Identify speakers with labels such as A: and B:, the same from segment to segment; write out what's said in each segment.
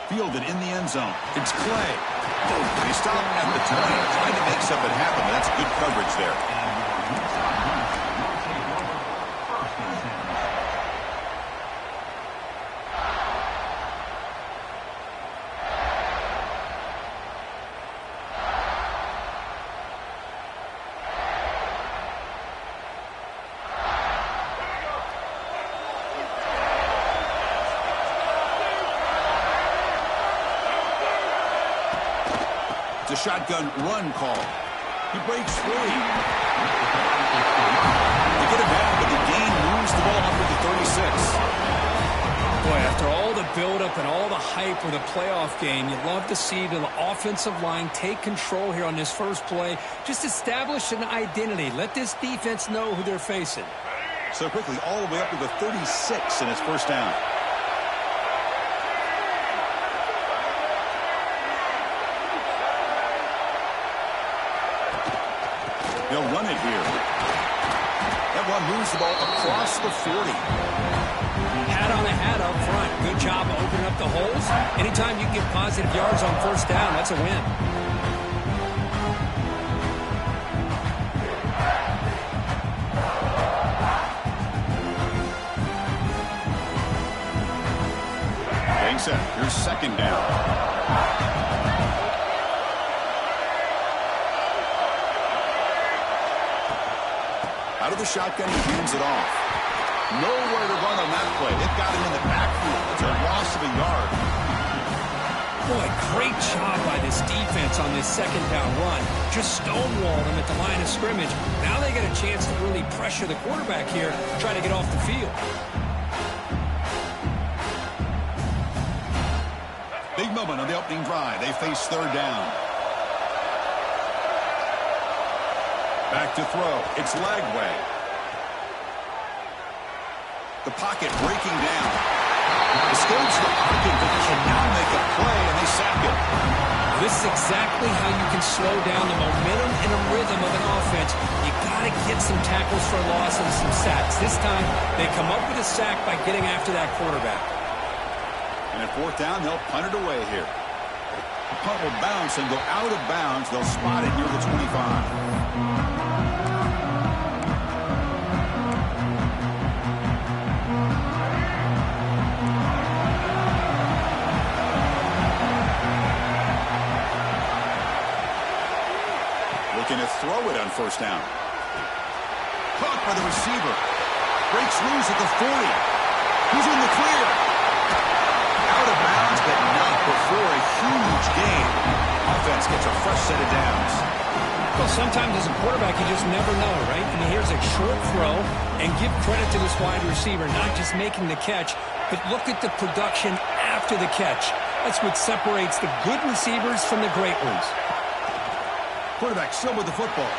A: Fielded in the end zone. It's Clay. They stop at the 20, trying to make something happen. That's good coverage there. It's a shotgun run call. He breaks free. They get him down, but the gain moves the ball up to the 36.
B: Boy, after all the buildup and all the hype of the playoff game, you'd love to see the offensive line take control here on this first play. Just establish an identity. Let this defense know who they're facing.
A: So quickly, all the way up to the 36, and it's first down. They'll run it here. That one moves the ball across the 40.
B: Hat on a hat up front. Good job opening up the holes. Anytime you get positive yards on first down, that's a win.
A: Getting set. Here's second down. Out of the shotgun, he hands it off. Nowhere to run on that play. They've got him in the backfield. It's a loss of a yard.
B: Boy, great job by this defense on this second down run. Just stonewalled him at the line of scrimmage. Now they get a chance to really pressure the quarterback here, try to get off the field.
A: Big moment on the opening drive. They face third down. Back to throw. It's Lagway. The pocket breaking down. Escapes the pocket, but cannot make a play, and they sack it.
B: This is exactly how you can slow down the momentum and the rhythm of an offense. You got to get some tackles for loss and some sacks. This time, they come up with a sack by getting after that quarterback.
A: And at fourth down, they'll punt it away here. The punt will bounce and go out of bounds. They'll spot it near the 25. Looking to throw it on first down. Caught by the receiver. Breaks loose at the 40. He's in the clear. Out of bounds, but not before a huge gain. Offense gets a fresh set of downs.
B: Well, sometimes as a quarterback, you just never know, right? I mean, here's a short throw, and give credit to this wide receiver, not just making the catch, but look at the production after the catch. That's what separates the good receivers from the great ones.
A: Quarterback still with the football.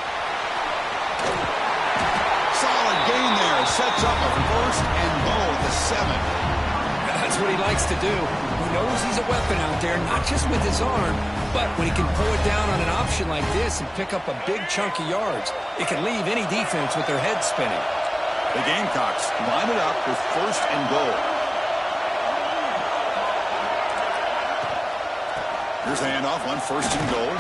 A: Solid gain there. Sets up a first and goal at the 7.
B: That's what he likes to do. He knows he's a weapon out there, not just with his arm, but when he can pull it down on an option like this and pick up a big chunk of yards, it can leave any defense with their head spinning.
A: The Gamecocks line it up with first and goal. Here's the handoff on first and goal.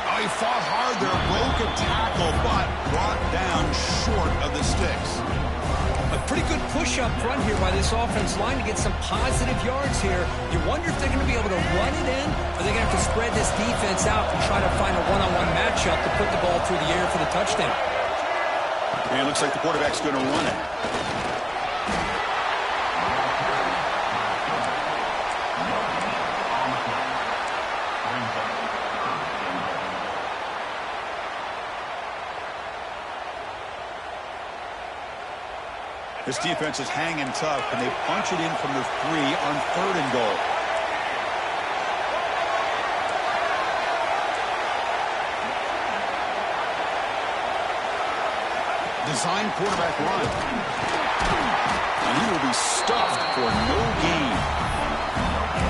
A: Oh, he fought hard there, broke a tackle, but brought down short of the sticks.
B: A pretty good push up front here by this offense line to get some positive yards here. You wonder if they're going to be able to run it in, or they're going to have to spread this defense out and try to find a one-on-one matchup to put the ball through the air for the touchdown.
A: And it looks like the quarterback's going to run it. This defense is hanging tough, and they punch it in from the 3 on 3rd and goal. Design quarterback run. And he will be stuffed for no gain.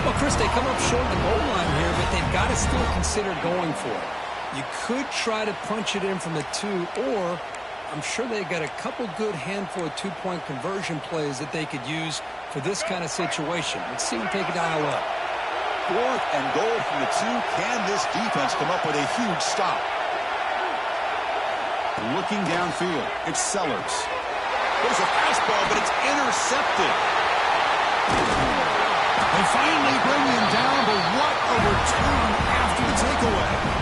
B: Well, Chris, they come up short of the goal line here, but they've got to still consider going for it. You could try to punch it in from the 2, or I'm sure they got a couple good handful of 2-point conversion plays that they could use for this kind of situation. Let's see if they can dial up.
A: 4th and goal from the 2. Can this defense come up with a huge stop? Looking downfield, it's Sellers. There's a fastball, but it's intercepted. They finally bring him down, but what a return after the takeaway.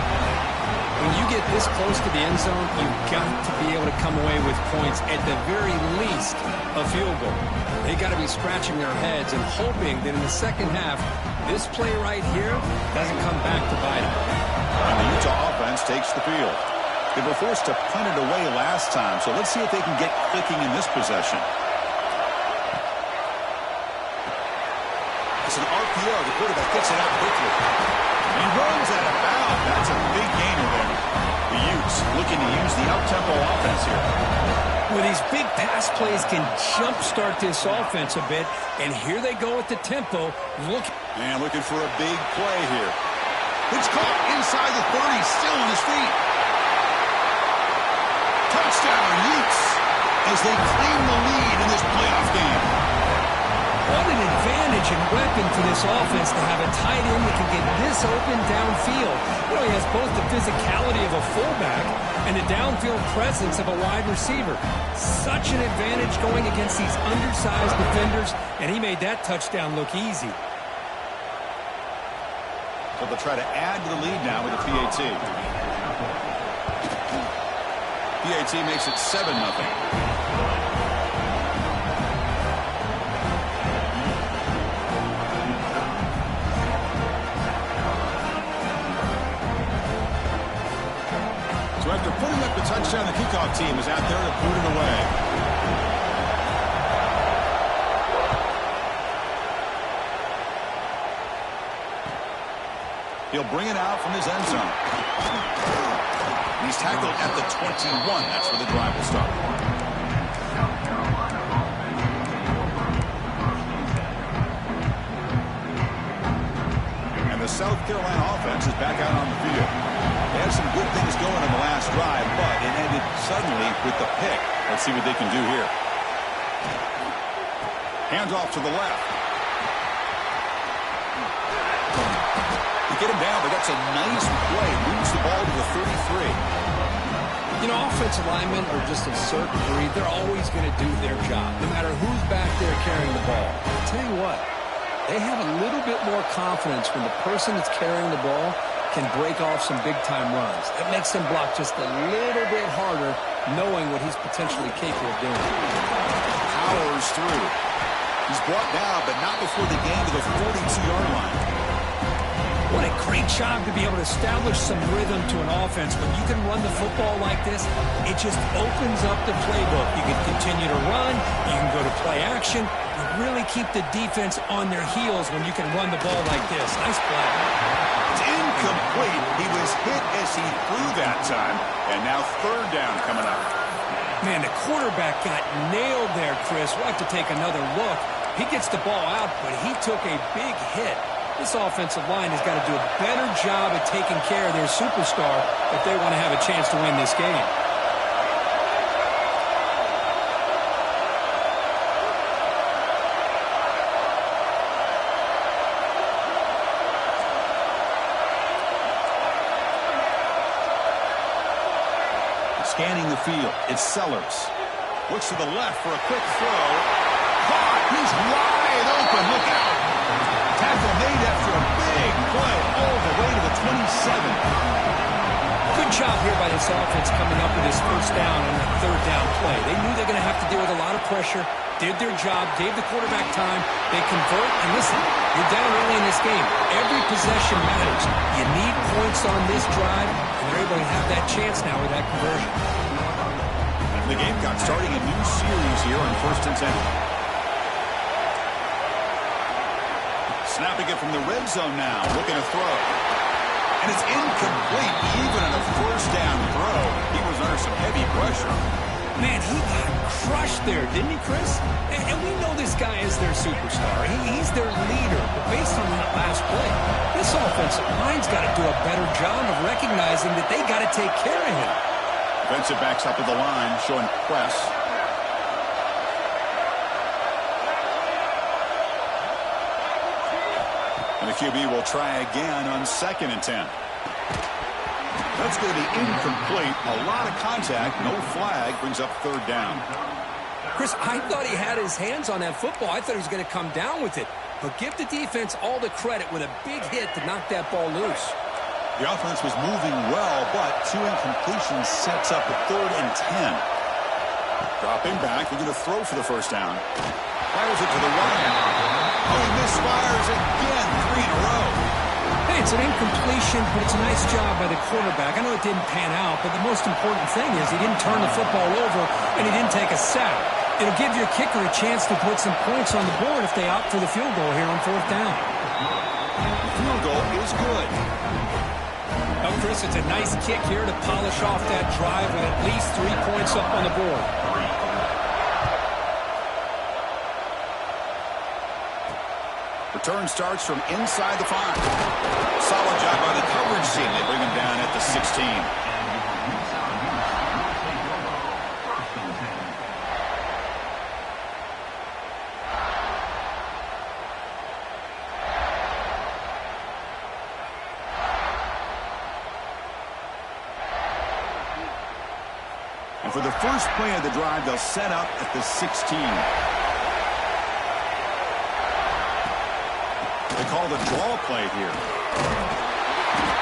B: When you get this close to the end zone, you've got to be able to come away with points, at the very least, a field goal. They got to be scratching their heads and hoping that in the second half, this play right here doesn't come back to bite them.
A: And the Utah offense takes the field. They were forced to punt it away last time, so let's see if they can get clicking in this possession. It's an RPO. The quarterback gets it out quickly. He runs out of bounds. That's a big gainer there. The Utes looking to use the up-tempo offense here.
B: Well, these big pass plays can jumpstart this offense a bit, and here they go at the tempo.
A: And looking for a big play here. It's caught inside the 30, still on his feet. Touchdown, Utes, as they claim the lead in this playoff game.
B: What an advantage and weapon for this offense to have a tight end that can get this open downfield. You know, he has both the physicality of a fullback and the downfield presence of a wide receiver. Such an advantage going against these undersized defenders, and he made that touchdown look easy.
A: So they'll try to add to the lead now with a PAT. PAT makes it 7-0. So after putting up the touchdown, the kickoff team is out there to put it away. He'll bring it out from his end zone. He's tackled at the 21. That's where the drive will start. And the South Carolina offense is back out on the field. They had some good things going in the last drive, but it ended suddenly with the pick. Let's see what they can do here. Handoff to the left. Get him down, but that's a nice play. Moves the ball to the 33.
B: You know, offensive linemen are just a certain breed. They're always going to do their job, no matter who's back there carrying the ball. I'll tell you what, they have a little bit more confidence when the person that's carrying the ball can break off some big-time runs. It makes them block just a little bit harder, knowing what he's potentially capable of doing.
A: Powers through. He's brought down, but not before the gain to the 42-yard line.
B: What a great job to be able to establish some rhythm to an offense. When you can run the football like this, it just opens up the playbook. You can continue to run. You can go to play action. You really keep the defense on their heels when you can run the ball like this. Nice play.
A: It's incomplete. He was hit as he threw that time. And now 3rd down coming up.
B: Man, the quarterback got nailed there, Chris. We'll have to take another look. He gets the ball out, but he took a big hit. This offensive line has got to do a better job at taking care of their superstar if they want to have a chance to win this game.
A: Scanning the field, it's Sellers. Looks to the left for a quick throw. Caught! He's wide open. Look out! Tackle made after a big play all the way to the 27.
B: Good job here by this offense coming up with this 1st down on that 3rd down play. They knew they're going to have to deal with a lot of pressure, did their job, gave the quarterback time. They convert, and listen, you're down early in this game. Every possession matters. You need points on this drive, and they're able to have that chance now with that conversion.
A: The Gamecocks starting a new series here on 1st and 10. Snapping it from the red zone now, looking to throw. And it's incomplete, even on a 1st down throw. He was under some heavy pressure.
B: Man, he got crushed there, didn't he, Chris? And we know this guy is their superstar. He's their leader. But based on that last play, this offensive line's got to do a better job of recognizing that they got to take care of him.
A: Defensive backs up at the line, showing press. And the QB will try again on 2nd and 10. That's going to be incomplete. A lot of contact, no flag, brings up 3rd down.
B: Chris, I thought he had his hands on that football. I thought he was going to come down with it. But give the defense all the credit with a big hit to knock that ball loose.
A: The offense was moving well, but 2 incompletions sets up a 3rd and 10. Dropping back, they're going to throw for the 1st down. Fires it to the right. Oh, he misfires again, 3 in a row.
B: Hey, it's an incompletion, but it's a nice job by the quarterback. I know it didn't pan out, but the most important thing is he didn't turn the football over and he didn't take a sack. It'll give your kicker a chance to put some points on the board if they opt for the field goal here on 4th down.
A: The field goal is good.
B: Oh, Chris, it's a nice kick here to polish off that drive with at least 3 points up on the board.
A: Return starts from inside the 5. Solid job by the coverage team. They bring him down at the 16. And for the first play of the drive, they'll set up at the 16. They call the draw play here.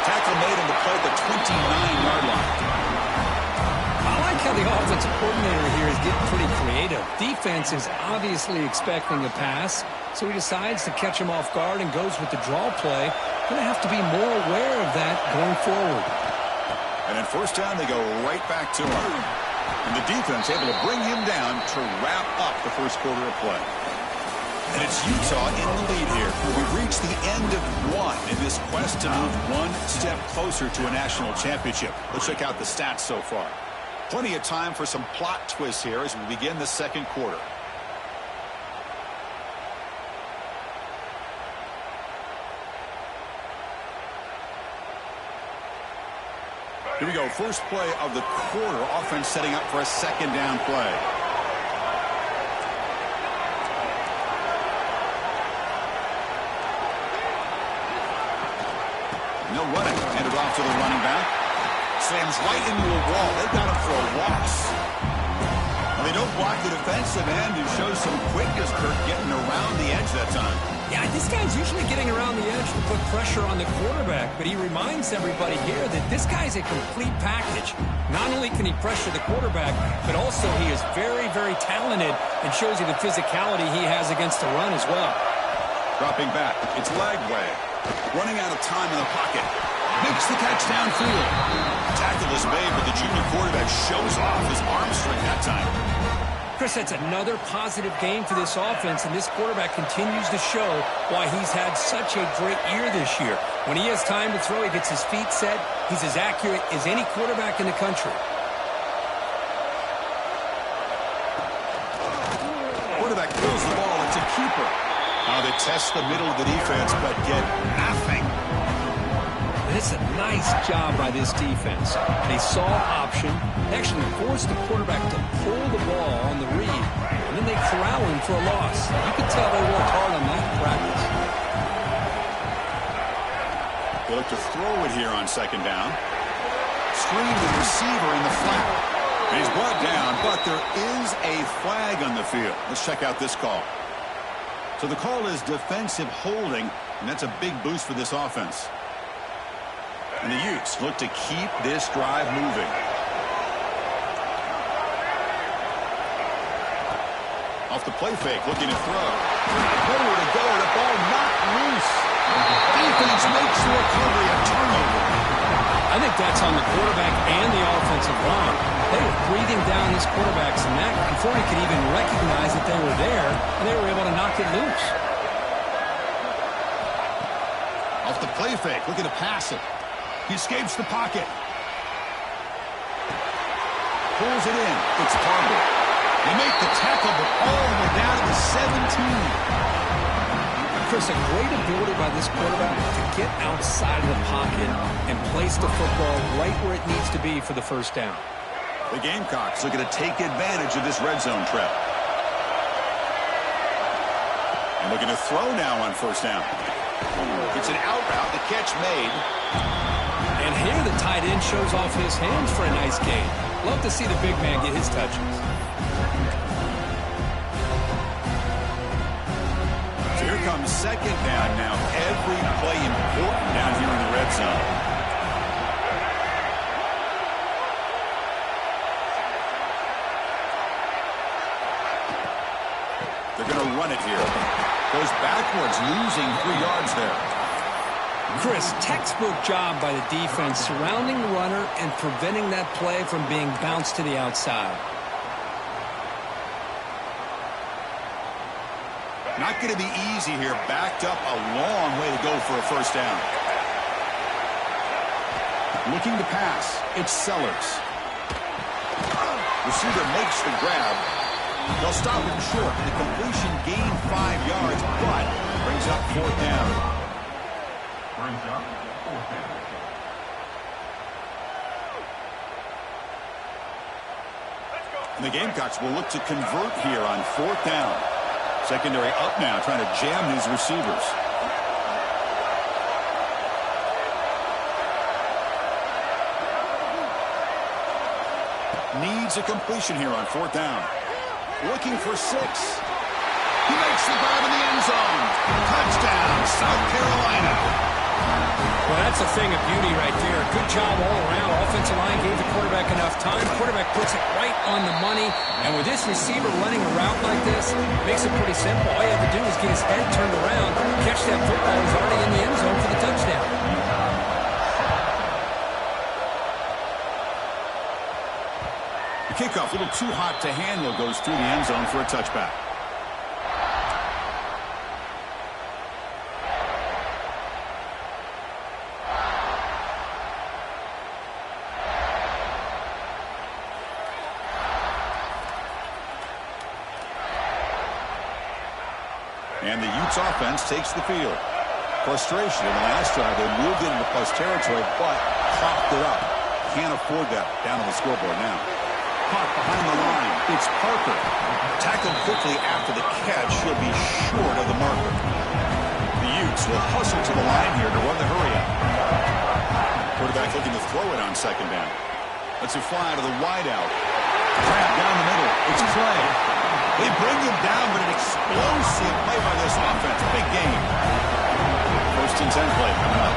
A: Tackle made on the play at the 29-yard line.
B: I like how the offensive coordinator here is getting pretty creative. Defense is obviously expecting a pass, so he decides to catch him off guard and goes with the draw play. Going to have to be more aware of that going forward.
A: And then 1st down, they go right back to him. And the defense able to bring him down to wrap up the 1st quarter of play. And it's Utah in the lead here. We've reached the end of 1 in this quest to move 1 step closer to a national championship. Let's check out the stats so far. Plenty of time for some plot twists here as we begin the 2nd quarter. Here we go. First play of the quarter. Offense setting up for a 2nd down play. No running. Handed off to the running back. Slams right into a wall. They've got him for a loss. They don't block the defensive end and show some quickness, Kirk, getting around the edge that time.
B: Yeah, this guy's usually getting around the edge to put pressure on the quarterback, but he reminds everybody here that this guy's a complete package. Not only can he pressure the quarterback, but also he is very, very talented and shows you the physicality he has against the run as well.
A: Dropping back. It's Lagway. Running out of time in the pocket. Makes the catch downfield. Tackle is made, but the junior quarterback shows off his arm strength that time.
B: Chris, that's another positive game for this offense, and this quarterback continues to show why he's had such a great year this year. When he has time to throw, he gets his feet set. He's as accurate as any quarterback in the country.
A: Quarterback throws the ball. It's a keeper. Now they test the middle of the defense, but get nothing.
B: It's a nice job by this defense. They saw option, actually forced the quarterback to pull the ball on the read, and then they corral him for a loss. You can tell they worked hard on that in practice.
A: They look to throw it here on 2nd down. Screen the receiver in the flat. And he's brought down, but there is a flag on the field. Let's check out this call. So the call is defensive holding, and that's a big boost for this offense. And the Utes look to keep this drive moving. Off the play fake, looking to throw. Nowhere to go, the ball knocked loose. Defense makes the recovery, a turnover.
B: I think that's on the quarterback and the offensive line. They were breathing down this quarterback's neck before he could even recognize that they were there, and they were able to knock it loose.
A: Off the play fake, looking to pass it. He escapes the pocket. Pulls it in. It's Tarver. They make the tackle, but all the way down to the 17.
B: Chris, a great ability by this quarterback to get outside of the pocket and place the football right where it needs to be for the first down.
A: The Gamecocks looking to take advantage of this red zone trap. And looking to throw now on first down. It's an out route, the catch made.
B: And here the tight end shows off his hands for a nice gain. Love to see the big man get his touches.
A: So here comes second down now. Every play important down here in the red zone. They're going to run it here. Goes backwards, losing 3 yards there.
B: Chris, textbook job by the defense surrounding the runner and preventing that play from being bounced to the outside.
A: Not going to be easy here. Backed up a long way to go for a first down. Looking to pass. It's Sellers. Receiver makes the grab. They'll stop him short. The completion gained 5 yards, but brings up fourth down. And the Gamecocks will look to convert here on fourth down. Secondary up now, trying to jam his receivers. Needs a completion here on fourth down. Looking for 6. He makes the grab in the end zone. Touchdown, South Carolina.
B: Well, that's a thing of beauty right there. Good job all around. Offensive line gave the quarterback enough time. Quarterback puts it right on the money. And with this receiver running a route like this, makes it pretty simple. All you have to do is get his head turned around, catch that football. He's already in the end zone for the touchdown.
A: The kickoff, a little too hot to handle, goes through the end zone for a touchback. And the Utes offense takes the field. Frustration in the last drive. They moved into plus territory, but coughed it up. Can't afford that down on the scoreboard now. Caught behind the line. It's Parker. Tackled quickly after the catch. He'll be short of the marker. The Utes will hustle to the line here to run the hurry-up. Quarterback looking to throw it on second down. Lets it fly to the wideout. Crab down the middle. It's Clay. They bring him down, but an explosive play by this offense. Big game. First and 10 play coming up.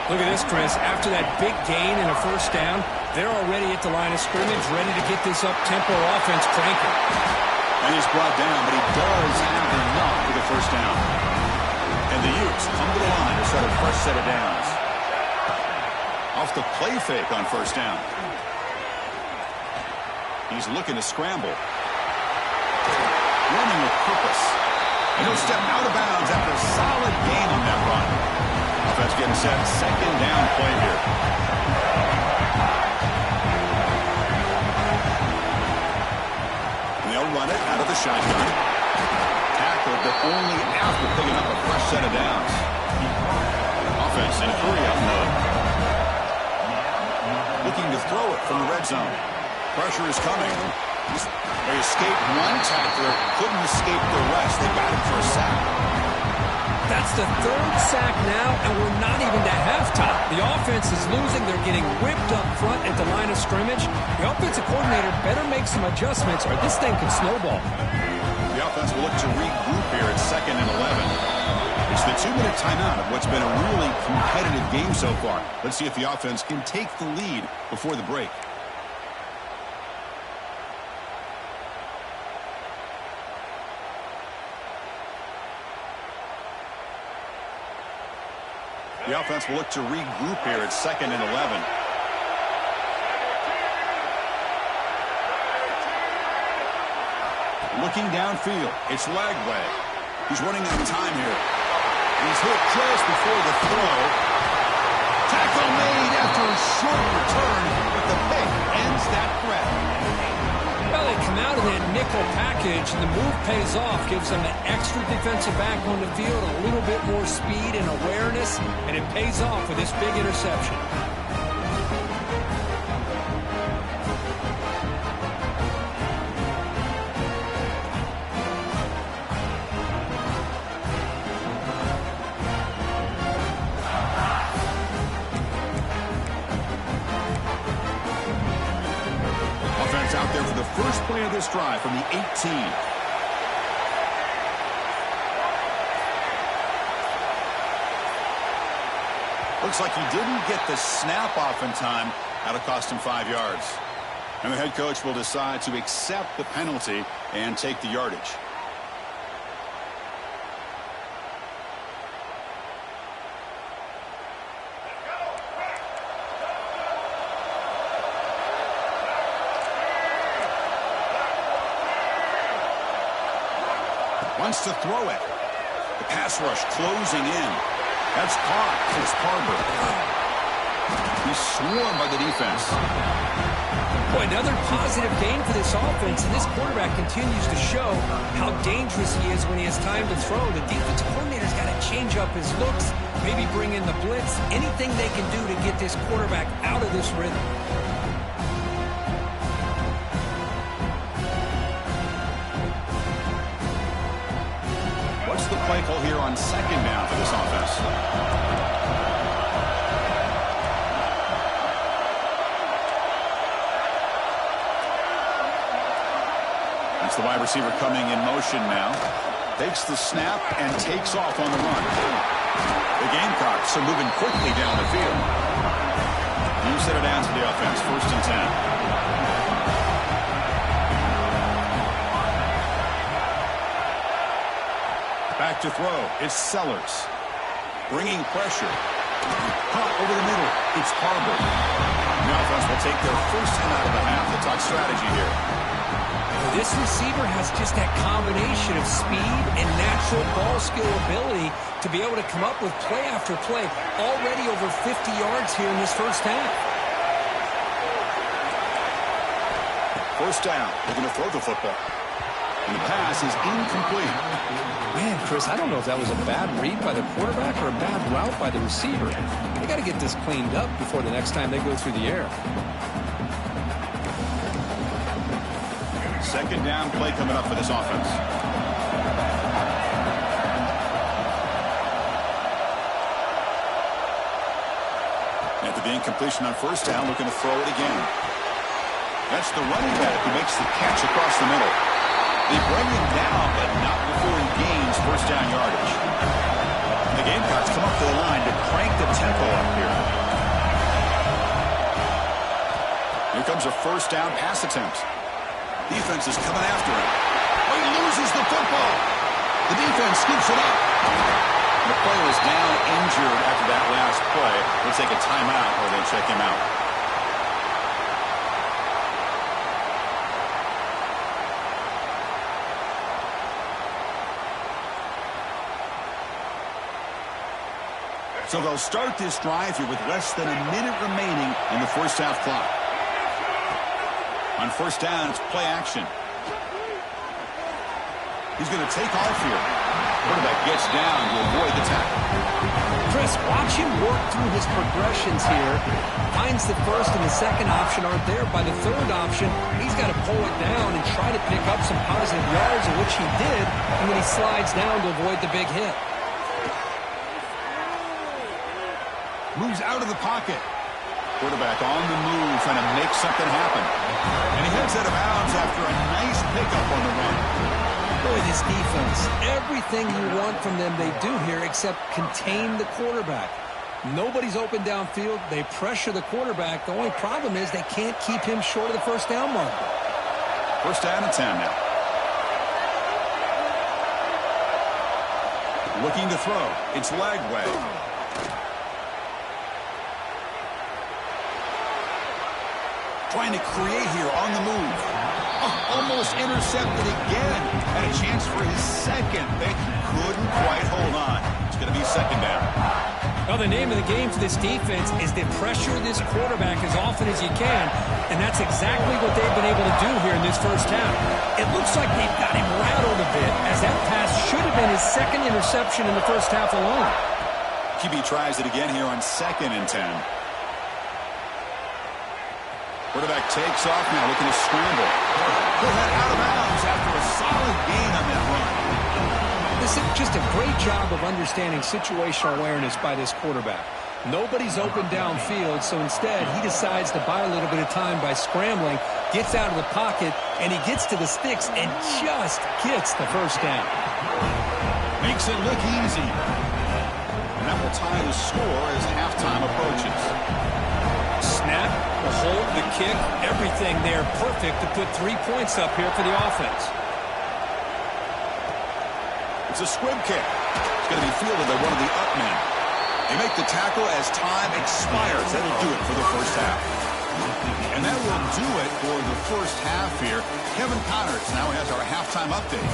B: Look at this, Chris. After that big gain and a first down, they're already at the line of scrimmage, ready to get this up-tempo offense cranking.
A: And he's brought down, but he does have enough for the first down. And the Utes come to the line to start a fresh set of downs. Off the play fake on first down. He's looking to scramble. Running with purpose. And he'll step out of bounds after a solid gain on that run. Offense getting set. Second down play here. And they'll run it out of the shotgun. Tackled, but only after picking up a fresh set of downs. Offense in hurry-up mode. Looking to throw it from the red zone. Pressure is coming. They escaped one tackler, couldn't escape the rest. They got him for a sack.
B: That's the third sack now, and we're not even to halftime. The offense is losing. They're getting whipped up front at the line of scrimmage. The offensive coordinator better make some adjustments, or this thing could snowball.
A: The offense will look to regroup here at second and 11. It's the 2-minute timeout of what's been a really competitive game so far. Let's see if the offense can take the lead before the break. The offense will look to regroup here at second and 11. Looking downfield. It's Lagway. He's running out of time here. He's hit just before the throw. Tackle made after a short return, but the pick ends that threat.
B: Well, they come out of that nickel package, and the move pays off, gives them an extra defensive back on the field, a little bit more speed and awareness, and it pays off with this big interception.
A: Out there for the first play of this drive from the 18. Looks like he didn't get the snap off in time. That'll cost him 5 yards. And the head coach will decide to accept the penalty and take the yardage. Wants to throw it. The pass rush closing in. That's caught. It's Carver. He's swarmed by the defense.
B: Boy, another positive gain for this offense, and this quarterback continues to show how dangerous he is when he has time to throw. The defensive coordinator's got to change up his looks, maybe bring in the blitz, anything they can do to get this quarterback out of this rhythm.
A: The play call here on second down for this offense. That's the wide receiver coming in motion now. Takes the snap and takes off on the run. The Gamecocks are moving quickly down the field. You set it down to the offense. 1st and 10. Back to throw. It's Sellers. Bringing pressure. Caught over the middle. It's Carver. The offense will take their first time out of the half. They'll talk strategy here.
B: This receiver has just that combination of speed and natural ball skill ability to be able to come up with play after play. Already over 50 yards here in this first half.
A: First down. They're going to throw the football. And the pass is incomplete.
B: Man, Chris, I don't know if that was a bad read by the quarterback or a bad route by the receiver. They got to get this cleaned up before the next time they go through the air.
A: Second down play coming up for this offense. After the incompletion on first down, looking to throw it again. That's the running back who makes the catch across the middle. They bring him down, but not before he gains first down yardage. The Gamecocks come up to the line to crank the tempo up here. Here comes a first down pass attempt. Defense is coming after him. Oh, he loses the football. The defense scoops it up. The player is down injured after that last play. They take a timeout or they check him out. So they'll start this drive here with less than a minute remaining in the first half clock. On first down, it's play action. He's going to take off here. Quarterback gets down to avoid the tackle.
B: Chris, watch him work through his progressions here. Finds the first and the second option aren't there. By the third option, he's got to pull it down and try to pick up some positive yards, of which he did, and then he slides down to avoid the big hit.
A: Moves out of the pocket. Quarterback on the move, trying to make something happen. And he heads out of bounds after a nice pickup on the run.
B: Boy, this defense, everything you want from them they do here except contain the quarterback. Nobody's open downfield. They pressure the quarterback. The only problem is they can't keep him short of the first down mark.
A: First down and 10 now. Looking to throw. It's Lagway. Trying to create here on the move. Oh, almost intercepted again. Had a chance for his second. They couldn't quite hold on. It's going to be second down.
B: Well, the name of the game for this defense is to pressure this quarterback as often as you can, and that's exactly what they've been able to do here in this first half. It looks like they've got him rattled a bit, as that pass should have been his second interception in the first half alone.
A: QB tries it again here on 2nd and 10. Quarterback takes off now, looking to scramble. He'll head out of bounds after a solid gain on that run.
B: This is just a great job of understanding situational awareness by this quarterback. Nobody's open downfield, so instead he decides to buy a little bit of time by scrambling, gets out of the pocket, and he gets to the sticks and just gets the first down.
A: Makes it look easy. And that will tie the score as halftime approaches.
B: Snap, the hold, the kick, everything there perfect to put 3 points up here for the offense.
A: It's a squib kick. It's going to be fielded by one of the up men. They make the tackle as time expires. That'll do it for the first half. And that will do it for the first half here. Kevin Connors now has our halftime update.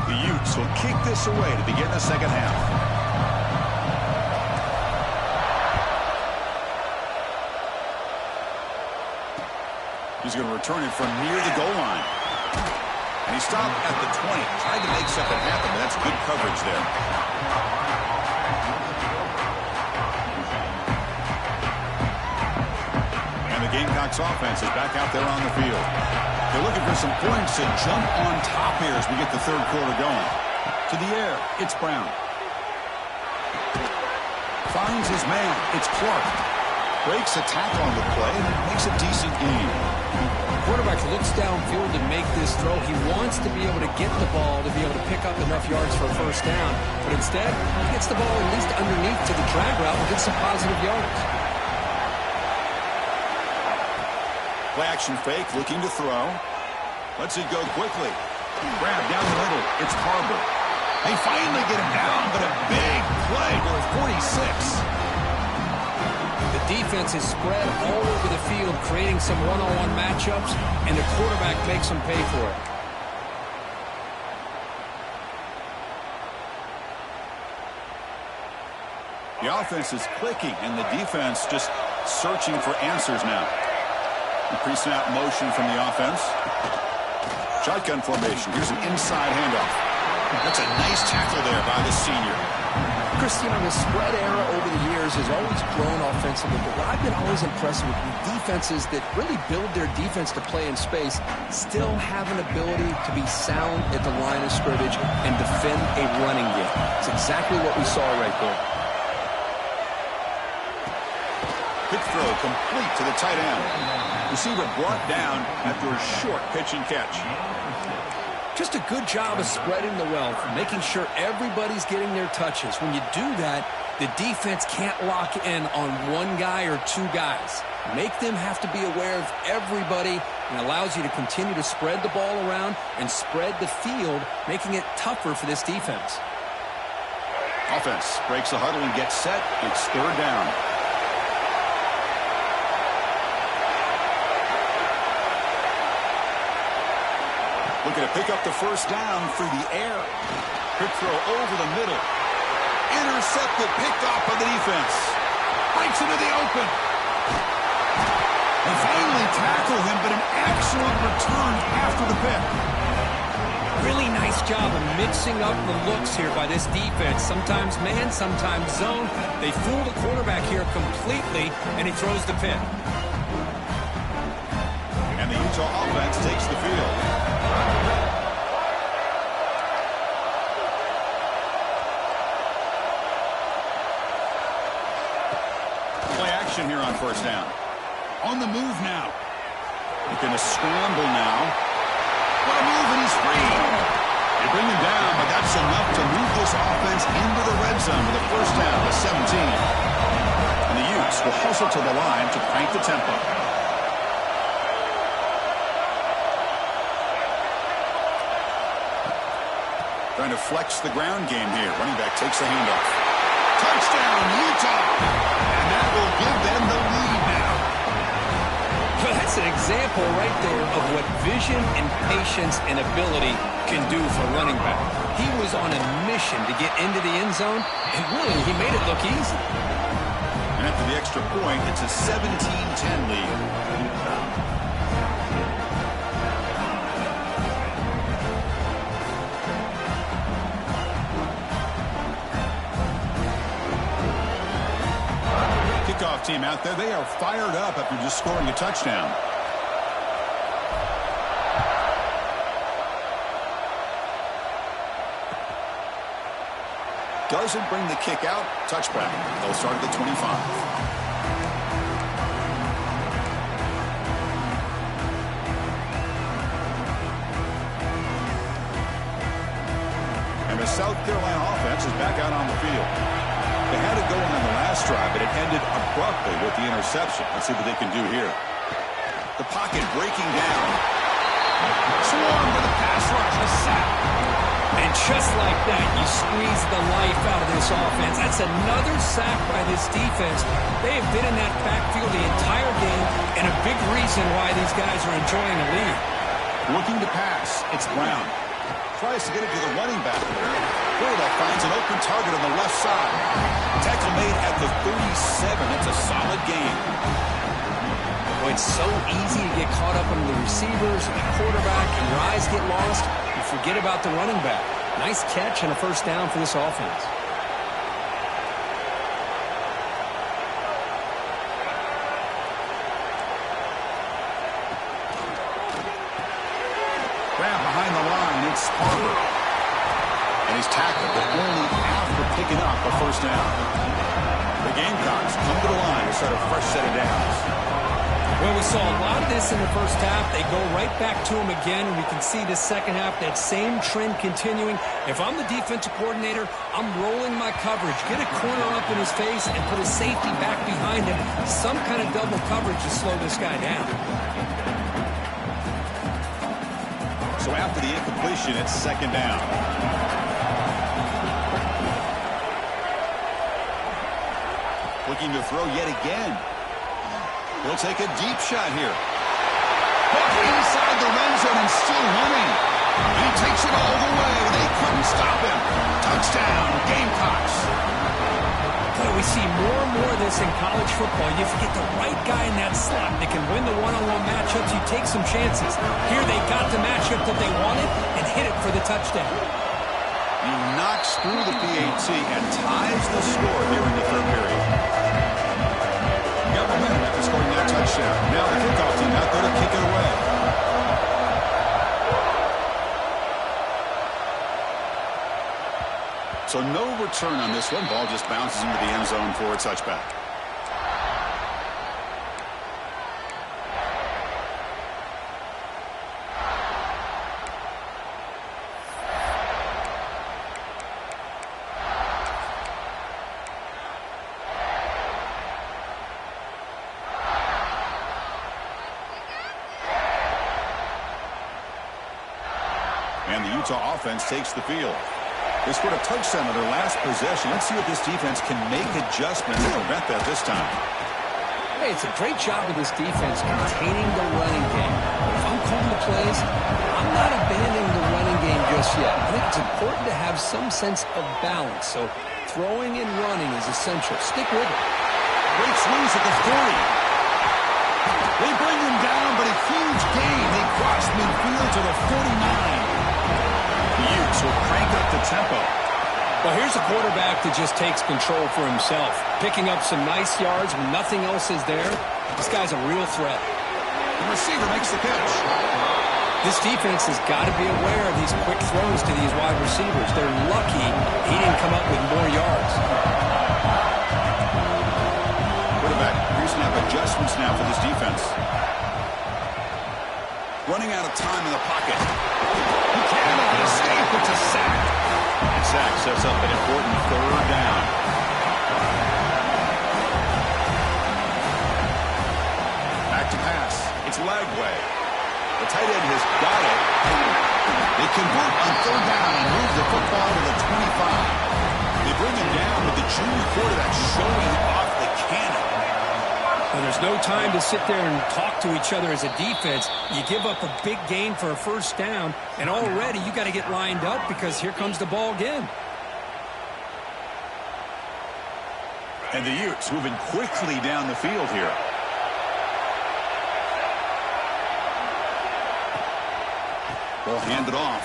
A: The Utes will kick this away to begin the second half. He's going to return it from near the goal line. And he stopped at the 20. Tried to make something happen, but that's good coverage there. And the Gamecocks offense is back out there on the field. They're looking for some points to jump on top here as we get the third quarter going. To the air, it's Brown. Finds his man, it's Clark. Breaks a tackle on the play and makes a decent gain.
B: Quarterback looks downfield to make this throw. He wants to be able to get the ball to be able to pick up enough yards for a first down. But instead, he gets the ball at least underneath to the drag route and gets some positive yards.
A: Play action fake, looking to throw. Lets it go quickly. Grab down the middle. It's Harbor. They finally get him down, but a big play to the 46.
B: The defense is spread all over the field, creating some one-on-one matchups, and the quarterback makes them pay for it.
A: The offense is clicking, and the defense just searching for answers now. The pre-snap motion from the offense. Shotgun formation. Here's an inside handoff. That's a nice tackle there by the senior.
C: Chris, you know, the spread era over the years has always grown offensively, but what I've been always impressed with defenses that really build their defense to play in space still have an ability to be sound at the line of scrimmage and defend a running game. It's exactly what we saw right there.
A: Quick throw complete to the tight end. Receiver brought down after a short pitch and catch.
B: Just a good job of spreading the wealth, making sure everybody's getting their touches. When you do that, the defense can't lock in on one guy or two guys. Make them have to be aware of everybody, and allows you to continue to spread the ball around and spread the field, making it tougher for this defense.
A: Offense breaks the huddle and gets set. It's third down. Looking to pick up the first down through the air. Quick throw over the middle. Intercepted, picked off by the defense. Breaks into the open. They finally tackle him, but an excellent return after the pick.
B: Really nice job of mixing up the looks here by this defense. Sometimes man, sometimes zone. They fool the quarterback here completely, and he throws the pick.
A: And the Utah offense takes the field. Play action here on first down. On the move now. Looking to scramble now. What a move, and he's free. They bring him down, but that's enough to move this offense into the red zone with a first down to 17. And the Utes will hustle to the line to crank the tempo. Trying to flex the ground game here. Running back takes the handoff. Touchdown, Utah! And that will give them the lead now.
B: Well, that's an example right there of what vision and patience and ability can do for running back. He was on a mission to get into the end zone, and really, he made it look easy.
A: And after the extra point, it's a 17-10 lead. Kickoff team out there, they are fired up after just scoring a touchdown. Doesn't bring the kick out. Touchback. They'll start at the 25. And the South Carolina offense is back out on the field. They had it going on the last drive, but it ended abruptly with the interception. Let's see what they can do here. The pocket breaking down. Swarm with a pass rush. A sack.
B: And just like that, you squeeze the life out of this offense. That's another sack by this defense. They have been in that backfield the entire game, and a big reason why these guys are enjoying the lead.
A: Looking to pass. It's Brown. Tries to get it to the running back there. Quarterback finds an open target on the left side. Tackle made at the 37. It's a solid game.
B: Boy, it's so easy to get caught up in the receivers and the quarterback, and your eyes get lost. Forget about the running back. Nice catch and a first down for this offense.
A: Grab behind the line. It's Harper. And he's tackled, but only after picking up a first down. The Gamecocks come to the line to start a fresh set of downs.
B: Well, we saw a lot of this in the first half. They go right back to him again, and we can see the second half, that same trend continuing. If I'm the defensive coordinator, I'm rolling my coverage. Get a corner up in his face and put a safety back behind him. Some kind of double coverage to slow this guy down.
A: So after the incompletion, it's second down. Looking to throw yet again. He'll take a deep shot here. Inside the red zone and still running. He takes it all the way. They couldn't stop him. Touchdown, Gamecocks.
B: Boy, we see more and more of this in college football. You get the right guy in that slot that can win the one-on-one matchups. You take some chances. Here they got the matchup that they wanted and hit it for the touchdown.
A: He knocks through the PAT and ties the score here in the third period. Got momentum after scoring that touchdown. Now the kickoff team out there to kick it away. So no return on this one. Ball just bounces into the end zone for a touchback. And the Utah offense takes the field. They scored a touchdown on their last possession. Let's see if this defense can make adjustments to prevent that this time.
B: Hey, it's a great job of this defense containing the running game. If I'm calling the plays, I'm not abandoning the running game just yet. I think it's important to have some sense of balance. So throwing and running is essential. Stick with it.
A: Breaks loose at the 40. They bring him down, but a huge gain. They cross midfield to the 49. The Utes will crank up the tempo.
B: Well, here's a quarterback that just takes control for himself. Picking up some nice yards when nothing else is there. This guy's a real threat.
A: The receiver makes the catch.
B: This defense has got to be aware of these quick throws to these wide receivers. They're lucky he didn't come up with more yards.
A: Quarterback, here's snap adjustments now for this defense. Running out of time in the pocket. He cannot escape. It's a sack. And sack sets up an important third down. Back to pass. It's Lagway. The tight end has got it. They convert on third down and move the football to the 25. They bring him down with the junior quarterback showing off the cannon.
B: Well, there's no time to sit there and talk to each other as a defense. You give up a big gain for a first down, and already you got to get lined up because here comes the ball again.
A: And the Utes moving quickly down the field here. Ball handed off.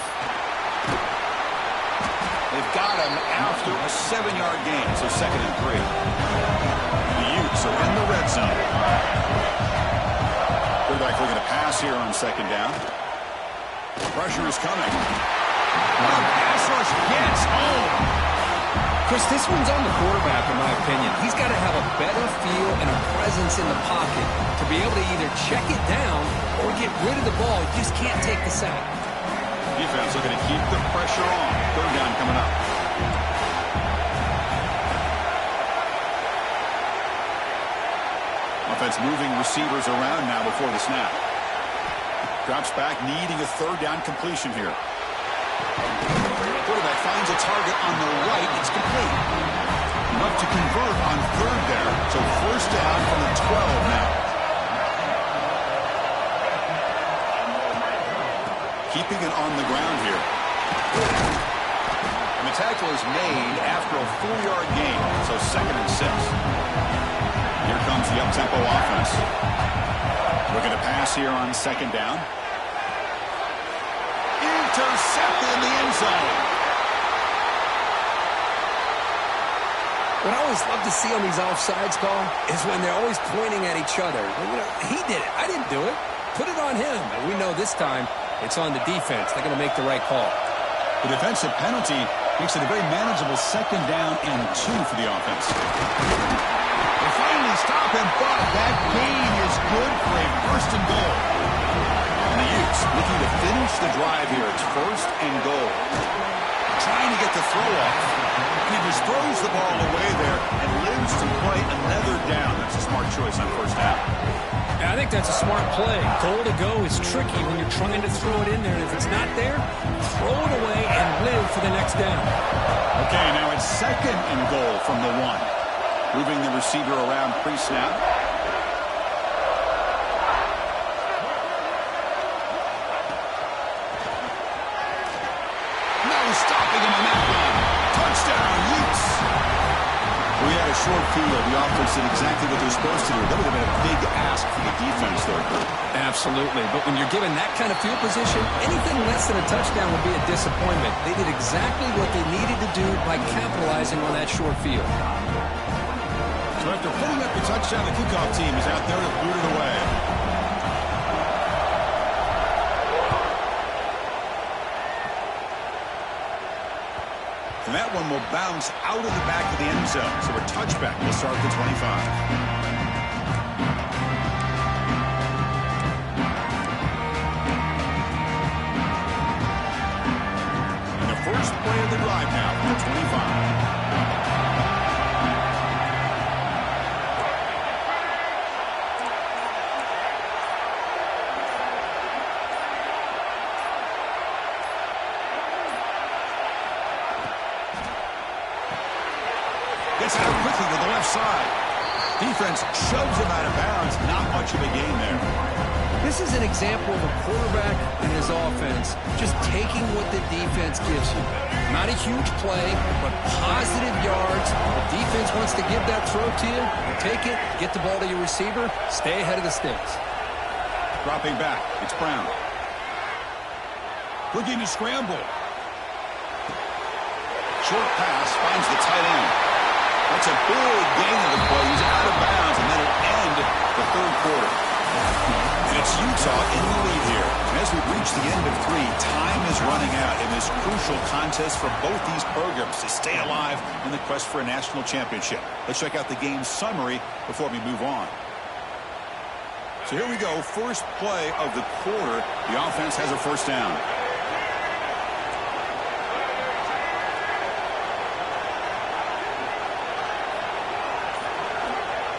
A: They've got him after a 7-yard gain, so 2nd and 3. The Utes are in the red zone. Quarterback looking to pass here on 2nd down. Pressure is coming. Pass rush gets home.
B: Chris, this one's on the quarterback, in my opinion. He's got to have a better feel and a presence in the pocket to be able to either check it down or get rid of the ball. He just can't take the sack.
A: Defense looking to keep the pressure on. 3rd down coming up. Offense moving receivers around now before the snap. Drops back, needing a 3rd down completion here. Quarterback finds a target on the right. It's complete. Enough to convert on 3rd there. So 1st down from the 12 now. Keeping it on the ground here. And the tackle is made after a 4-yard gain. So 2nd and 6. Here comes the up-tempo offense. Looking to pass here on 2nd down. Intercepted in the end zone.
B: What I always love to see on these offsides call is when they're always pointing at each other. You know, he did it. I didn't do it. Put it on him. And we know this time it's on the defense. They're going to make the right call.
A: The defensive penalty makes it a very manageable 2nd down and 2 for the offense. They finally stop him, but that gain is good for a 1st and goal. And the Utes looking to finish the drive here. It's 1st and goal. Trying to get the throw off. And he just throws the ball away there and lives to play another down. That's a smart choice on 1st down.
B: Yeah, I think that's a smart play. Goal to go is tricky when you're trying to throw it in there. And if it's not there, throw it away and live for the next down.
A: Okay, now it's 2nd and goal from the 1. Moving the receiver around pre-snap. No stopping him on that one. Touchdown, Utes. We had a short field. The offense did exactly what they're supposed to do. That would have been a big ask for the defense there, Kurt.
B: Absolutely. But when you're given that kind of field position, anything less than a touchdown would be a disappointment. They did exactly what they needed to do by capitalizing on that short field.
A: So after putting up the touchdown, the kickoff team is out there to boot it away. And that one will bounce out of the back of the end zone. So a touchback will start at the 25. And the first play of the drive now from the 25. Gets it out quickly to the left side. Defense shoves him out of bounds. Not much of a gain there.
B: This is an example of a quarterback and his offense just taking what the defense gives you. Not a huge play, but positive yards. The defense wants to give that throw to you. You take it, get the ball to your receiver, stay ahead of the sticks.
A: Dropping back. It's Brown. Looking to scramble. Short pass finds the tight end. That's a big gain of the play. He's out of bounds, and that'll end the 3rd quarter. And it's Utah in the lead here. And as we reach the end of 3, time is running out in this crucial contest for both these programs to stay alive in the quest for a national championship. Let's check out the game summary before we move on. So here we go. First play of the quarter. The offense has a 1st down.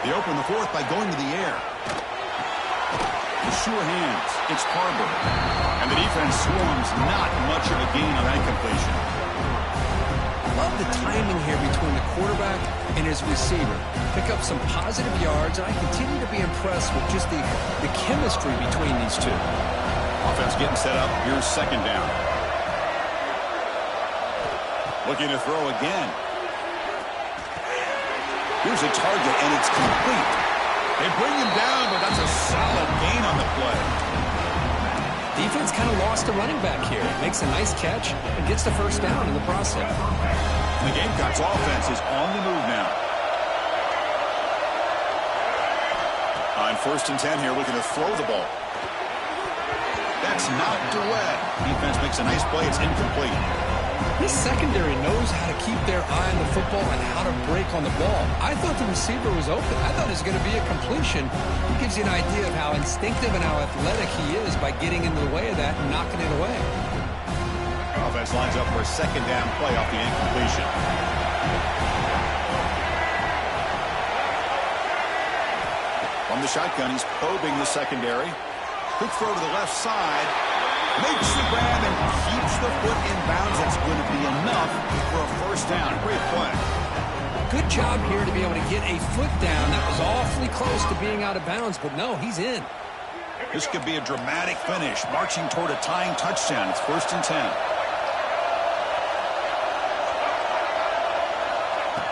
A: They open the 4th by going to the air. Sure hands. It's Harbor. And the defense swarms. Not much of a gain on that completion.
C: love the timing here between the quarterback and his receiver. Pick up some positive yards, and I continue to be impressed with just the chemistry between these two.
A: Offense getting set up. Here's second down. Looking to throw again. Here's a target, and it's complete. They bring him down, but that's a solid gain on the play.
C: Defense kind of lost a running back here. Makes a nice catch and gets the first down in the process.
A: The Gamecocks offense is on the move now. On 1st and 10 here, looking to throw the ball. That's knocked away. Defense makes a nice play. It's incomplete.
C: This secondary knows how to keep their eye on the football and how to break on the ball. I thought the receiver was open. I thought it was going to be a completion. It gives you an idea of how instinctive and how athletic he is by getting into the way of that and knocking it away.
A: Offense lines up for a second down play off the incompletion. From the shotgun, he's probing the secondary. Quick throw to the left side. Makes the grab and keeps the foot in bounds. That's going to be enough for a first down. Great play.
C: Good job here to be able to get a foot down. That was awfully close to being out of bounds, but no, he's in.
A: This could be a dramatic finish, marching toward a tying touchdown. It's 1st and 10.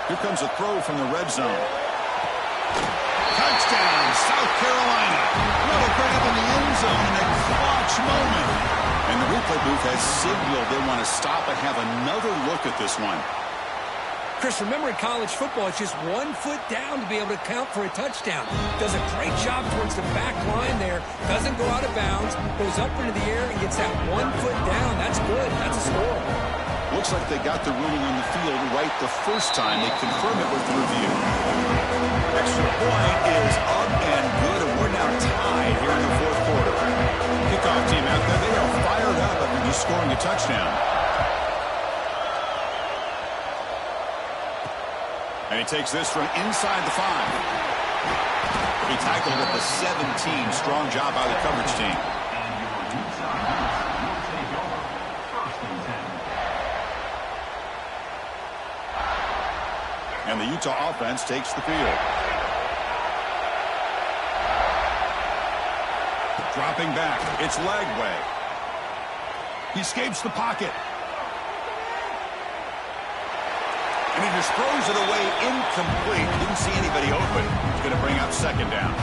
A: Here comes a throw from the red zone. Touchdown, South Carolina. What a grab in the end zone in a clutch moment. And the replay booth has signaled they want to stop and have another look at this one.
C: Chris, remember in college football, it's just 1 foot down to be able to count for a touchdown. Does a great job towards the back line there. Doesn't go out of bounds. Goes up into the air and gets that 1 foot down. That's good. That's a score.
A: Looks like they got the ruling on the field right the first time. They confirm it with the review. Extra point is up and good, and we're now tied here in the 4th quarter. Kickoff team out there, they are fired up after just scoring a touchdown. And he takes this from inside the 5. He tackled at the 17. Strong job by the coverage team. And the Utah offense takes the field. Dropping back. It's Lagway. He escapes the pocket. And he just throws it away incomplete. Didn't see anybody open. He's going to bring up second down.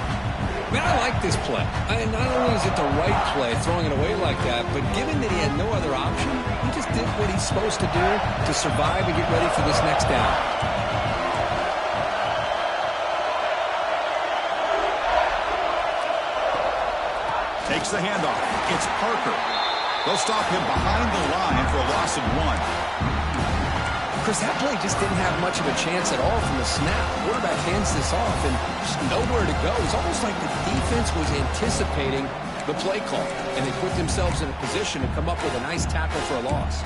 C: Man, I like this play. Not only is it the right play, throwing it away like that, but given that he had no other option, he just did what he's supposed to do to survive and get ready for this next down.
A: Takes the handoff. It's Parker. They'll stop him behind the line for a loss of 1.
C: Chris, that play just didn't have much of a chance at all from the snap. The quarterback hands this off and just nowhere to go. It's almost like the defense was anticipating the play call, and they put themselves in a position to come up with a nice tackle for a loss.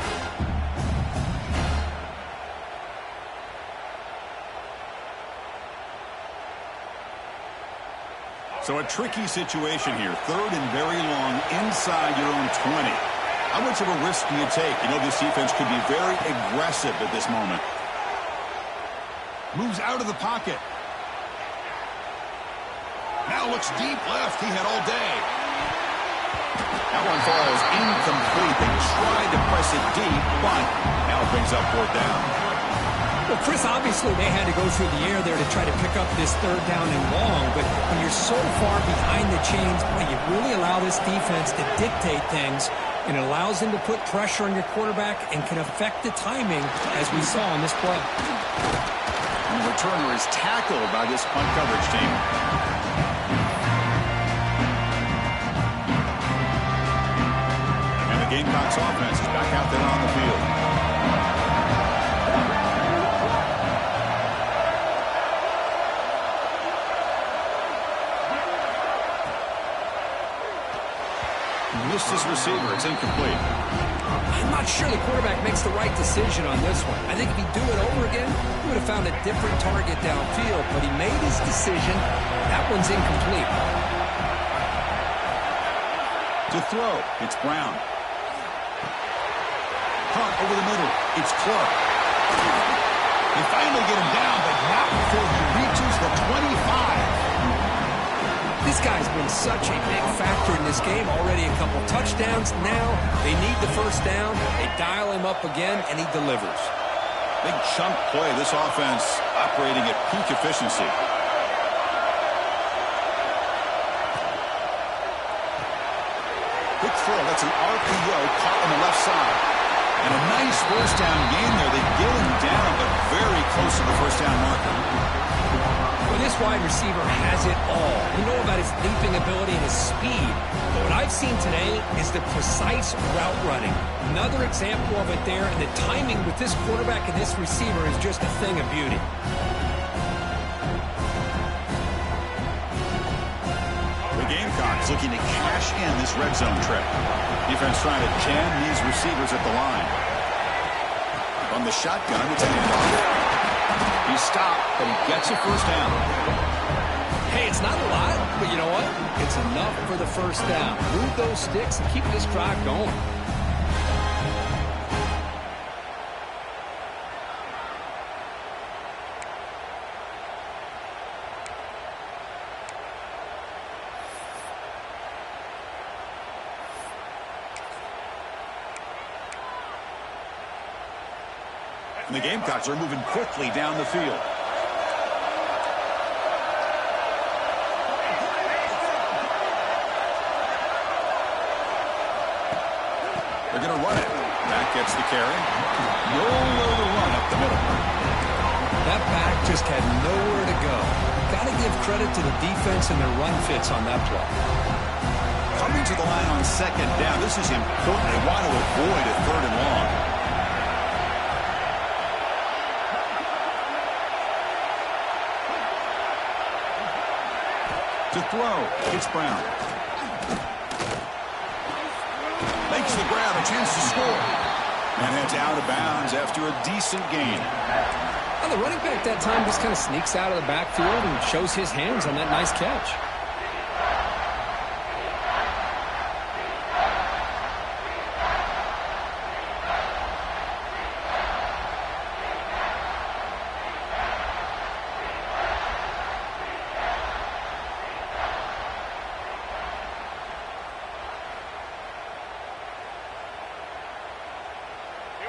A: So a tricky situation here. 3rd and very long inside your own 20. How much of a risk do you take? You know, this defense could be very aggressive at this moment. Moves out of the pocket. Now looks deep left. He had all day. That one falls incomplete. They tried to press it deep, but now it brings up 4th down.
B: Well, Chris, obviously they had to go through the air there to try to pick up this 3rd down and long, but when you're so far behind the chains, boy, you really allow this defense to dictate things, and it allows them to put pressure on your quarterback and can affect the timing, as we saw on this play.
A: And the returner is tackled by this punt coverage team. And the Gamecocks offense is back out there on the field. Missed his receiver. It's incomplete.
C: I'm not sure the quarterback makes the right decision on this one. I think if he'd do it over again, he would have found a different target downfield, but he made his decision. That one's incomplete.
A: To throw, it's Brown. Caught over the middle. It's Clark. They finally get him down, but not before he reaches the 25.
B: This guy's been such a big factor in this game. Already a couple touchdowns. Now they need the first down. They dial him up again, and he delivers.
A: Big chunk play. This offense operating at peak efficiency. Quick throw. That's an RPO caught on the left side. And a nice first down gain there. They get him down, but very close to the first down marker.
B: Well, this wide receiver has it all. You know about his leaping ability and his speed. But what I've seen today is the precise route running. Another example of it there, and the timing with this quarterback and this receiver is just a thing of beauty.
A: The Gamecocks looking to cash in this red zone trip. Defense trying to jam these receivers at the line. From the shotgun, it's handoff. He's stopped, but he gets a first down.
B: Hey, it's not a lot, but you know what? It's enough for the first down. Move those sticks and keep this drive going.
A: And the Gamecocks are moving quickly down the field. They're going to run it. That gets the carry. Nowhere to run up the middle.
B: That back just had nowhere to go. Got to give credit to the defense and their run fits on that play.
A: Coming to the line on second down. This is important. They want to avoid a third and long. To throw, it's Brown. Makes the grab, a chance to score. And heads out of bounds after a decent gain.
B: Well, the running back that time just kind of sneaks out of the backfield and shows his hands on that nice catch.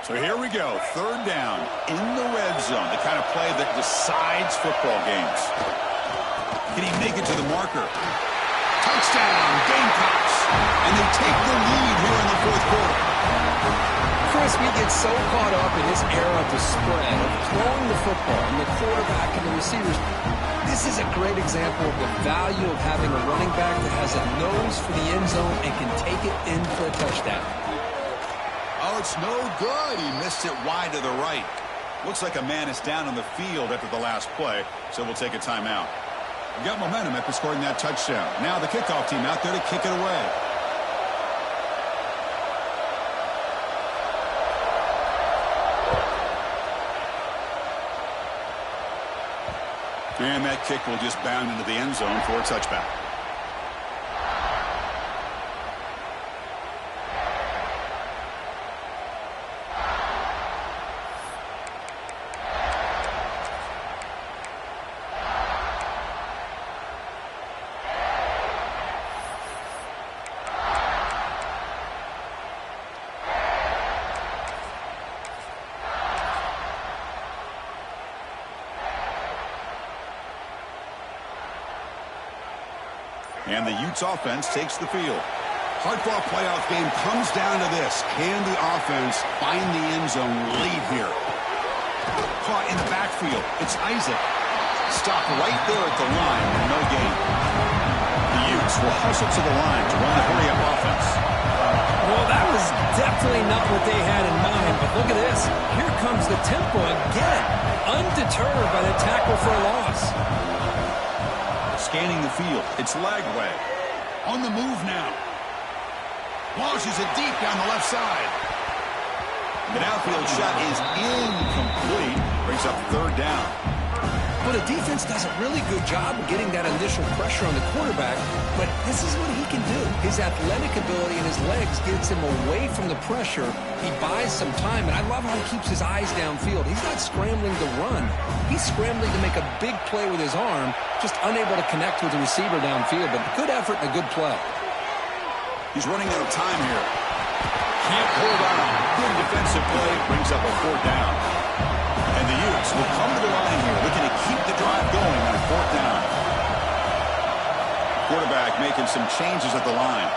A: So here we go, third down in the red zone, the kind of play that decides football games. Can he make it to the marker? Touchdown, Gamecocks! And they take the lead here in the fourth quarter.
B: Chris, we get so caught up in this era of the spread, of throwing the football, and the quarterback and the receivers. This is a great example of the value of having a running back that has a nose for the end zone and can take it in for a touchdown.
A: Oh, it's no good. He missed it wide to the right. Looks like a man is down on the field after the last play, so we'll take a timeout. We got momentum after scoring that touchdown. Now the kickoff team out there to kick it away. And that kick will just bound into the end zone for a touchback. And the Utes offense takes the field. Hard-fought playoff game comes down to this. Can the offense find the end zone lead here? Caught in the backfield. It's Isaac. Stopped right there at the line. No gain. The Utes will hustle to the line to run the hurry-up offense.
B: Well, that was definitely not what they had in mind, but look at this. Here comes the tempo again. Undeterred by the tackle for a loss.
A: Scanning the field. It's Lagway. On the move now. Launches it deep down the left side. The downfield shot is incomplete. Brings up third down.
C: Well, the defense does a really good job of getting that initial pressure on the quarterback, but this is what he can do. His athletic ability and his legs gets him away from the pressure. He buys some time, and I love how he keeps his eyes downfield. He's not scrambling to run. He's scrambling to make a big play with his arm, just unable to connect with the receiver downfield, but good effort and a good play.
A: He's running out of time here. Can't hold on. Good defensive play. Brings up a 4th down. And the Utes will come to the line here, looking to keep the drive going on 4th down. Quarterback making some changes at the line.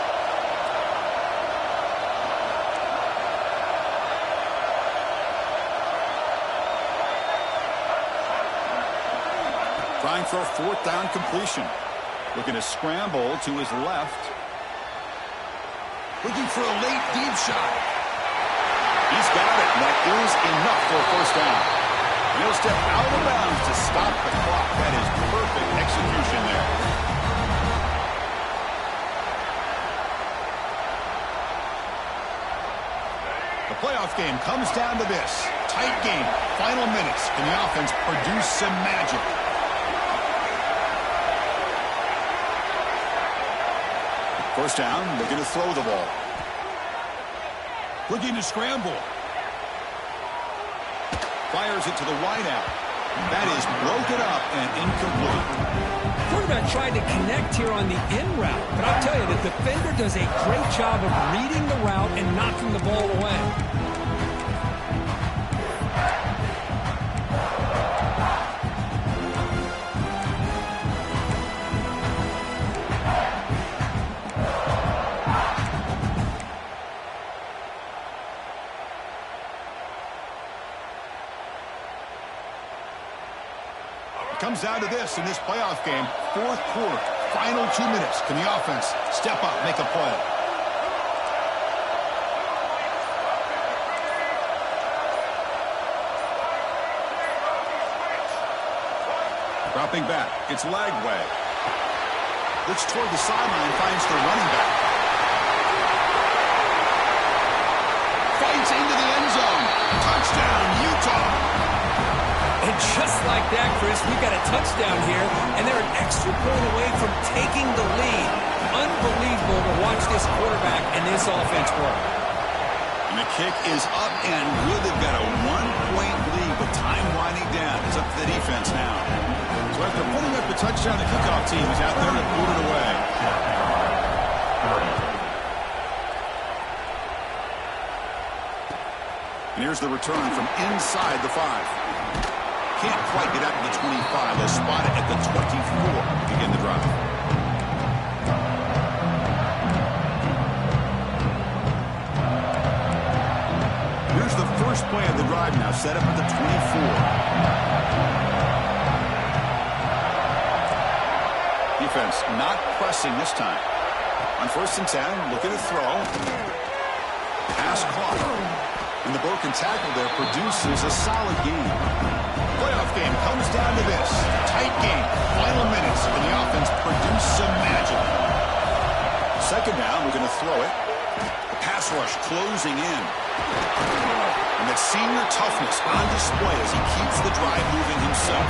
A: Trying for a 4th down completion. Looking to scramble to his left. Looking for a late deep shot. He's got it. That is enough for a 1st down. And he'll step out of bounds to stop the clock. That is perfect execution there. The playoff game comes down to this. Tight game. Final minutes. Can the offense produce some magic? First down, looking to throw the ball. Looking to scramble. Fires it to the wideout. That is broken up and incomplete.
B: Quarterback tried to connect here on the in route, but I'll tell you, the defender does a great job of reading the route and knocking the ball away.
A: Comes down to this in this playoff game. 4th quarter, final 2 minutes. Can the offense step up, make a play? Dropping back, it's Lagway. Looks toward the sideline, finds the running back. Fights into the end zone. Touchdown, Utah.
B: And just like that, Chris, we've got a touchdown here, and they're an extra point away from taking the lead. Unbelievable to watch this quarterback and this offense work.
A: And the kick is up and good. They've got a 1-point lead, but time winding down. It's up to the defense now. So after putting up the touchdown, the kickoff team is out there to boot it away. And here's the return from inside the 5. Can't quite get out to the 25. They'll spot it at the 24 to begin the drive. Here's the first play of the drive now, set up at the 24. Defense not pressing this time. On 1st and 10, looking to throw. Pass caught. And the broken tackle there produces a solid game. Playoff game comes down to this. Tight game. Final minutes. Can the offense produce some magic? 2nd down, we're going to throw it. The pass rush closing in. And that senior toughness on display as he keeps the drive moving himself.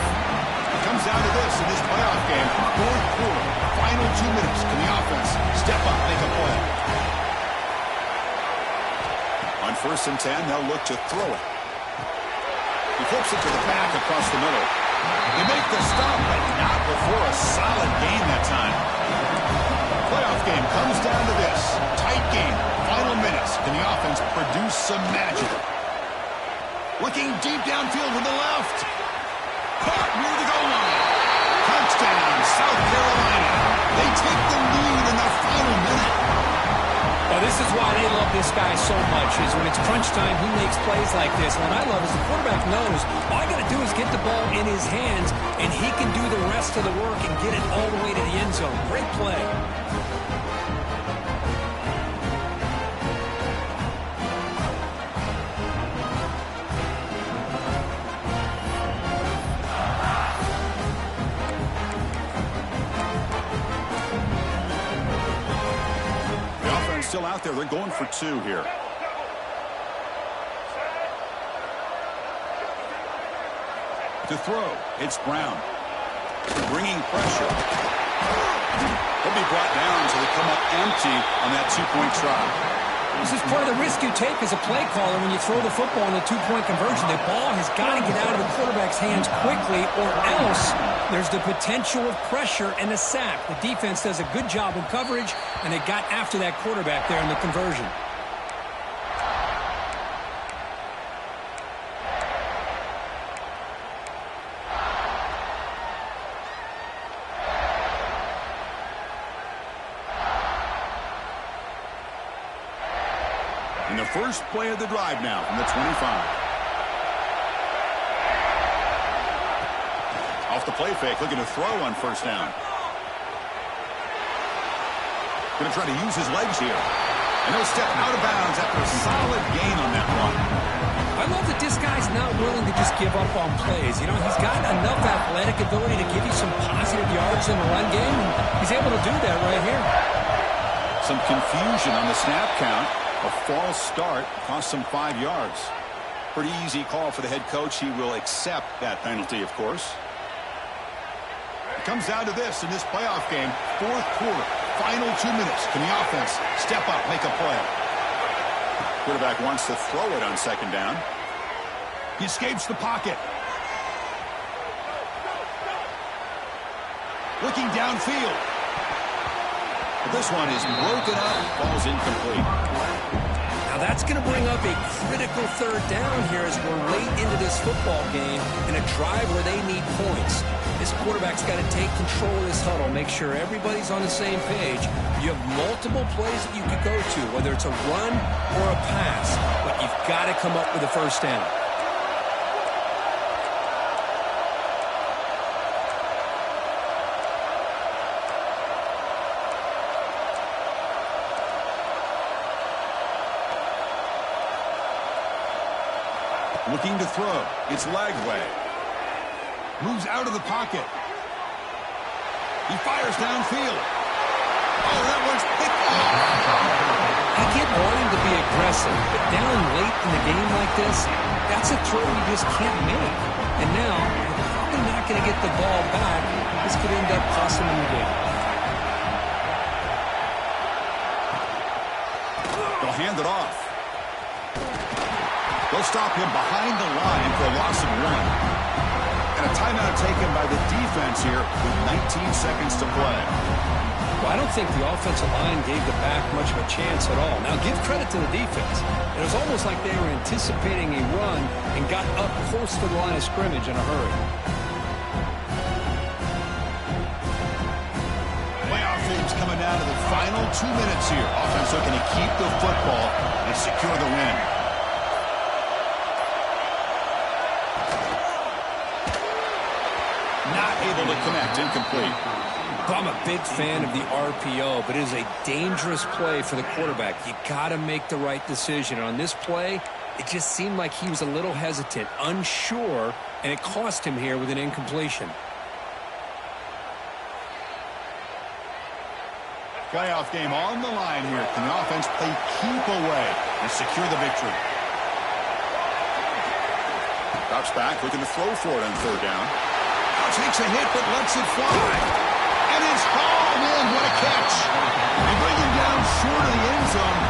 A: It comes down to this in this playoff game. 4th quarter. Final 2 minutes. Can the offense step up, make a play? On 1st and 10, they'll look to throw it. He flips it to the back across the middle. They make the stop, but not before a solid gain that time. Playoff game comes down to this. Tight game. Final minutes. Can the offense produce some magic? Looking deep downfield to the left. Caught near the goal line. Touchdown, South Carolina. They take the lead in the final minute.
B: Now, this is why they love this guy so much, is when it's crunch time, he makes plays like this. What I love is the quarterback knows all I got to do is get the ball in his hands, and he can do the rest of the work and get it all the way to the end zone. Great play.
A: Still out there. They're going for 2 here. To throw, it's Brown. Bringing pressure. He'll be brought down so they come up empty on that two-point try.
B: This is part of the risk you take as a play caller when you throw the football in a two-point conversion. The ball has got to get out of the quarterback's hands quickly, or else there's the potential of pressure and a sack. The defense does a good job in coverage, and they got after that quarterback there in the conversion.
A: And the first play of the drive now from the 25. Off the play fake, looking to throw on first down. Going to try to use his legs here. And he'll step out of bounds after a solid gain on that run.
B: I love that this guy's not willing to just give up on plays. You know, he's got enough athletic ability to give you some positive yards in the run game, and he's able to do that right here.
A: Some confusion on the snap count. A false start cost him 5 yards. Pretty easy call for the head coach. He will accept that penalty, of course. It comes down to this in this playoff game. Fourth quarter, final 2 minutes. Can the offense step up, make a play? Quarterback wants to throw it on second down. He escapes the pocket. Looking downfield. But this one is broken up, falls incomplete.
B: Now that's going to bring up a critical third down here as we're late into this football game in a drive where they need points. This quarterback's got to take control of this huddle, make sure everybody's on the same page. You have multiple plays that you could go to, whether it's a run or a pass, but you've got to come up with a first down.
A: Looking to throw. It's Lagway. Moves out of the pocket. He fires downfield. Oh, that one's picked off.
B: I get wanting to be aggressive, but down late in the game like this, that's a throw you just can't make. And now, you're probably not going to get the ball back. This could end up costing them the game.
A: They'll hand it off. They'll stop him behind the line for a loss of 1. And a timeout taken by the defense here with 19 seconds to play.
B: Well, I don't think the offensive line gave the back much of a chance at all. Now, give credit to the defense. It was almost like they were anticipating a run and got up close to the line of scrimmage in a hurry.
A: Playoff games coming down to the final 2 minutes here. Offense looking to keep the football and secure the win. Not able to connect, incomplete.
B: I'm a big fan of the RPO, but it is a dangerous play for the quarterback. You got to make the right decision. On this play, it just seemed like he was a little hesitant, unsure, and it cost him here with an incompletion.
A: Playoff game on the line here. Can the offense play keep away and secure the victory? Drops back, looking to throw for it on third down. Takes a hit, but lets it fly. And it's hauled in. What a catch. They bring him down short of the end zone.